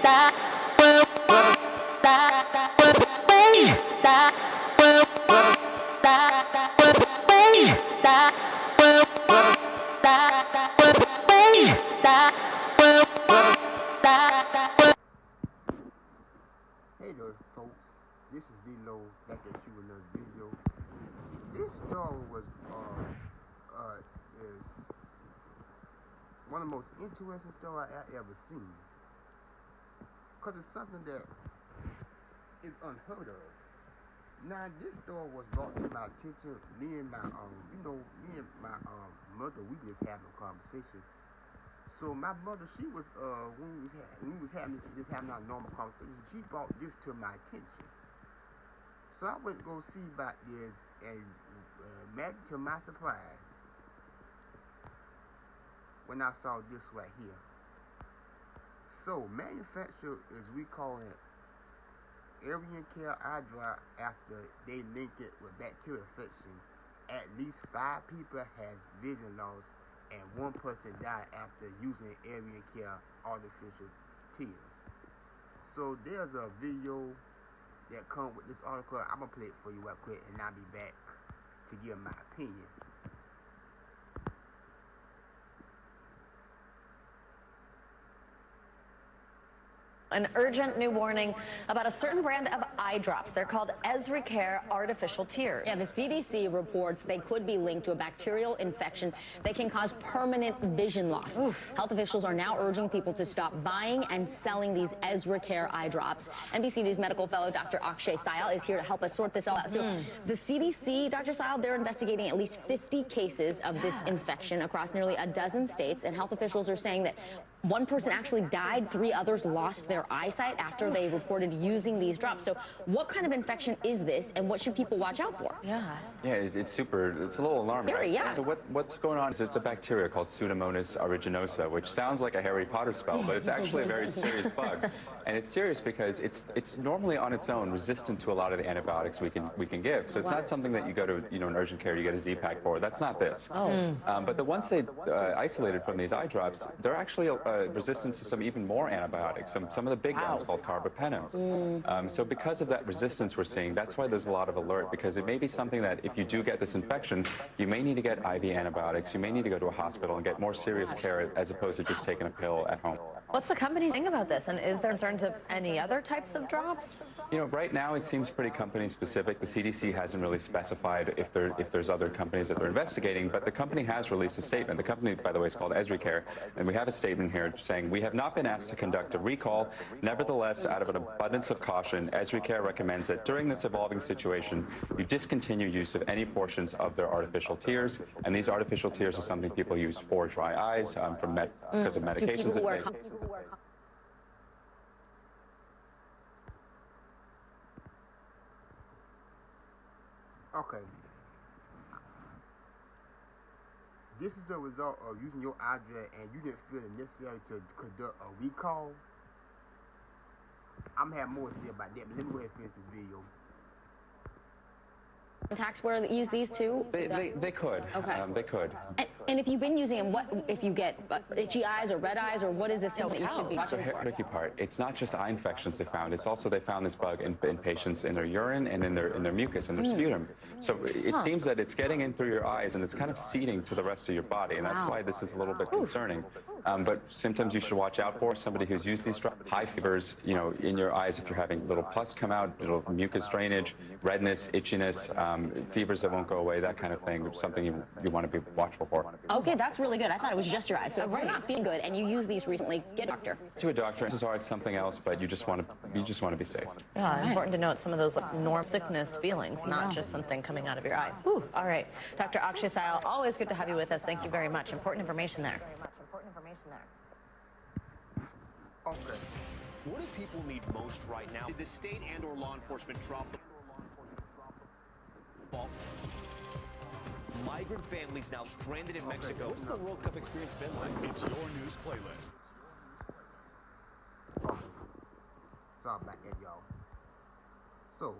Hey there, folks. This is D-Lo back at you with another video. This story is one of the most interesting stories I ever seen, because it's something that is unheard of. Now, this story was brought to my attention. Me and my mother, we just having a conversation. So my mother, she was when we was having our normal conversation, she brought this to my attention. So I went to go see about this, and imagine to my surprise when I saw this right here. So manufacturer is recalling Arian Care eye drop after they link it with bacterial infection. At least 5 people has vision loss, and 1 person died after using Arian Care artificial tears. So there's a video that comes with this article. I'm gonna play it for you real quick, and I'll be back to give my opinion. An urgent new warning about a certain brand of eye drops. They're called EzriCare artificial tears. Yeah, the CDC reports they could be linked to a bacterial infection that can cause permanent vision loss. Oof. Health officials are now urging people to stop buying and selling these EzriCare eye drops. NBC News medical fellow Dr. Akshay Syal is here to help us sort this all out. So the CDC, Dr. Syal, they're investigating at least 50 cases of this infection across nearly a dozen states, and health officials are saying that 1 person actually died, 3 others lost their eyesight after they reported using these drops. So what kind of infection is this, and what should people watch out for? Yeah, it's a little alarming. Scary, yeah. So what's going on is there's a bacteria called Pseudomonas aeruginosa, which sounds like a Harry Potter spell, but it's actually a very serious bug. And it's serious because it's normally on its own resistant to a lot of the antibiotics we can give. So it's not something that you go to an urgent care, you get a Z-Pack for. That's not this. But the ones they isolated from these eye drops, they're actually resistant to some even more antibiotics, some of the big ones called carbapenems. So because of that resistance we're seeing, that's why there's a lot of alert, because it may be something that if you do get this infection, you may need to get IV antibiotics, you may need to go to a hospital and get more serious care as opposed to just taking a pill at home. What's the company saying about this, and is there concerns of any other types of drops? Right now it seems pretty company specific. The CDC hasn't really specified if there's other companies that they're investigating, but the company has released a statement. The company, by the way, is called EzriCare, and we have a statement here saying, "We have not been asked to conduct a recall. Nevertheless, out of an abundance of caution, EzriCare recommends that during this evolving situation, you discontinue use of any portions of their artificial tears." And these artificial tears are something people use for dry eyes because of medications that they take. Okay. This is a result of using your eye drop and you didn't feel it necessary to conduct a recall. I'm gonna have more to say about that, but let me go ahead and finish this video. Contacts where they use these too? They could. Okay. They could. And if you've been using them, what if you get itchy eyes or red eyes, or what is this something that you should be watching for? The tricky part, it's not just eye infections they found. It's also they found this bug in patients in their urine and in their mucus and their sputum. So it seems that it's getting in through your eyes and it's kind of seeding to the rest of your body, and that's why this is a little bit concerning. But symptoms you should watch out for: somebody who's used these drugs, high fevers, in your eyes if you're having little pus come out, little mucus drainage, redness, itchiness, fevers that won't go away, that kind of thing, something you want to be watchful for. Okay, that's really good. I thought it was just your eyes. So if you're not feeling good and you use these recently, get a doctor. To a doctor. Chances are it's something else, but you just want to be safe. Yeah, important to note some of those normal sickness feelings, not just something coming out of your eye. Whew. All right, Dr. Akshay Syal, always good to have you with us. Thank you very much. Important information there. Okay. What do people need most right now? Did the state and/or law enforcement drop the ball? Migrant families now stranded in Mexico. What's the World Cup experience been like? It's your news playlist. Sorry about that, y'all. So,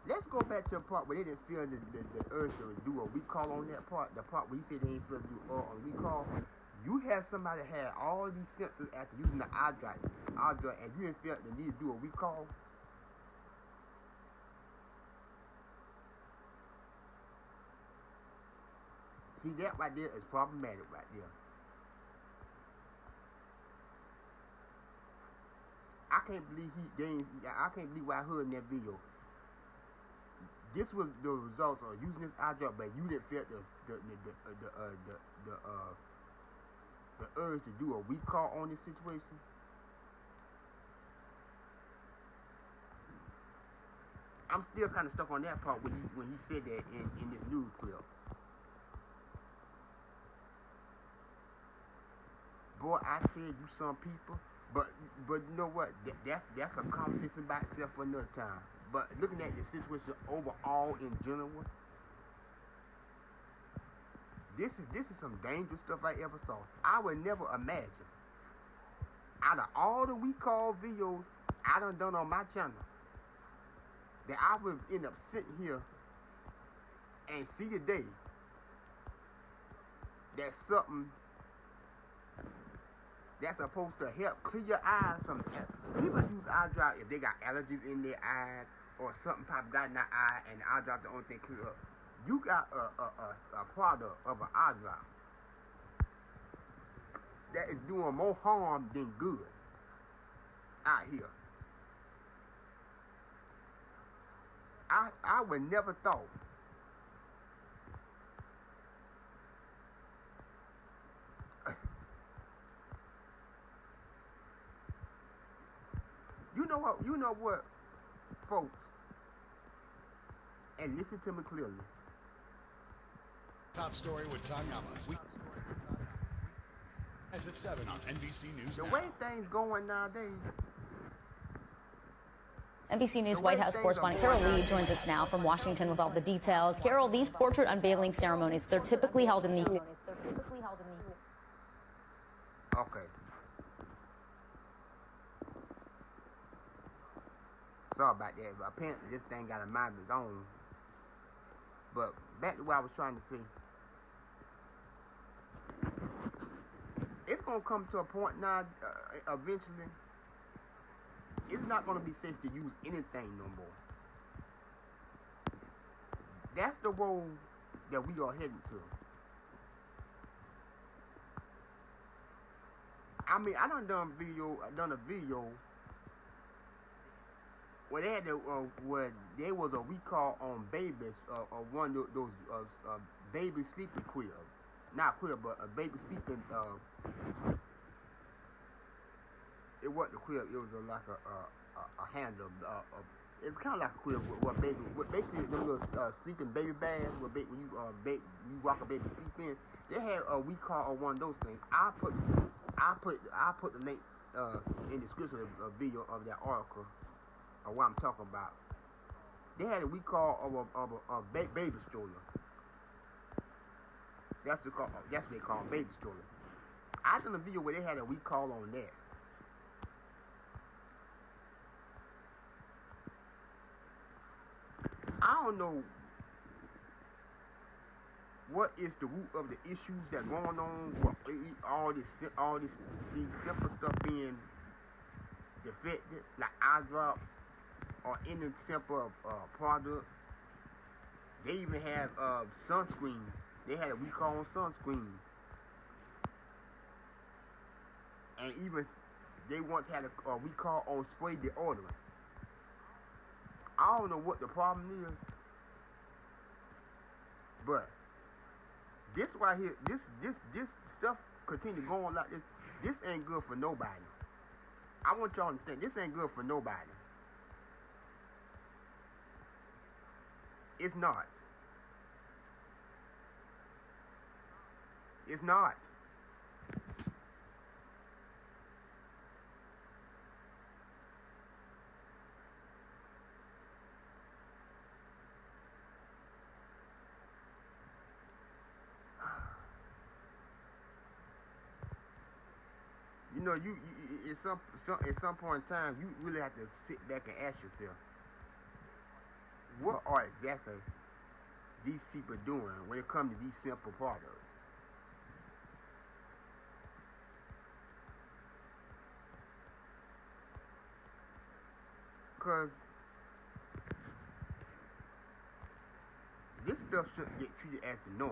let's go back to the part where they didn't feel the urge to do a recall on that part. The part where he said they didn't feel to do a recall. You have somebody had all these symptoms after using the eye drop. eye drop and you didn't feel the need to do a recall, see, that right there is problematic right there. I can't believe I can't believe what I heard in that video. This was the results of using this eye drop, but you didn't feel the urge to do a recall on this situation. I'm still kind of stuck on that part when he said that in this news clip. Boy, I tell you, some people. But you know what? That's a conversation by itself for another time. But looking at the situation overall in general, this is some dangerous stuff I ever saw. I would never imagine, out of all the recall videos I done on my channel, that I would end up sitting here and see today that something that's supposed to help clear your eyes from people use eye drop if they got allergies in their eyes or something probably got in their eye and the eye drop the only thing clear up. You got a product of an eye drop that is doing more harm than good out here. I would never thought you know what, folks, and listen to me clearly. Top story with Tom Yamas. It's at 7 on NBC News The Now. way things going nowadays. NBC News White House correspondent Carol Lee joins us now from Washington with all the details. Carol, these portrait unveiling ceremonies, they're typically held in the... Okay. Sorry about that, but apparently this thing got a mind of its own. But back to what I was trying to say. It's going to come to a point now, eventually, it's not going to be safe to use anything no more. That's the road that we are heading to. I mean, I done a video where they had where there was a recall on babies, one of those baby sleeping crib, not crib, but a baby sleeping. It wasn't a crib. It was like a handle. It's kind of like a crib with baby. Basically, them little sleeping baby bags where when you rock a baby sleep in. They had a recall on one of those things. I put the link in the description of the video of that article. What I'm talking about. They had a recall of a baby stroller. That's what they call a baby stroller. I done a video where they had a recall on that. I don't know what is the root of the issues that going on with all these simple stuff being defected, like eye drops or any simple product. They even have sunscreen. They had a recall on sunscreen. And even they once had a recall on spray deodorant. I don't know what the problem is, but this right here, this stuff continue going like this. This ain't good for nobody. I want y'all to understand, this ain't good for nobody. It's not. It's not. You know, you at some point in time, you really have to sit back and ask yourself, what are exactly these people doing when it comes to these simple products? because this stuff shouldn't get treated as the norm.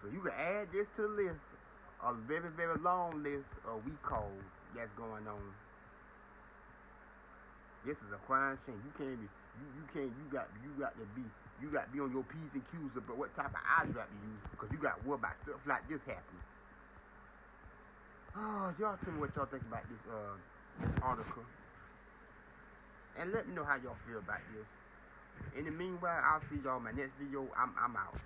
So you can add this to the list, a very, very long list of weak calls that's going on. This is a crime shame. You can't be, you got to be on your P's and Q's about what type of eye drop you use, because you got worried about stuff like this happening. Oh, y'all tell me what y'all think about this article, and let me know how y'all feel about this. In the meanwhile, I'll see y'all in my next video. I'm out.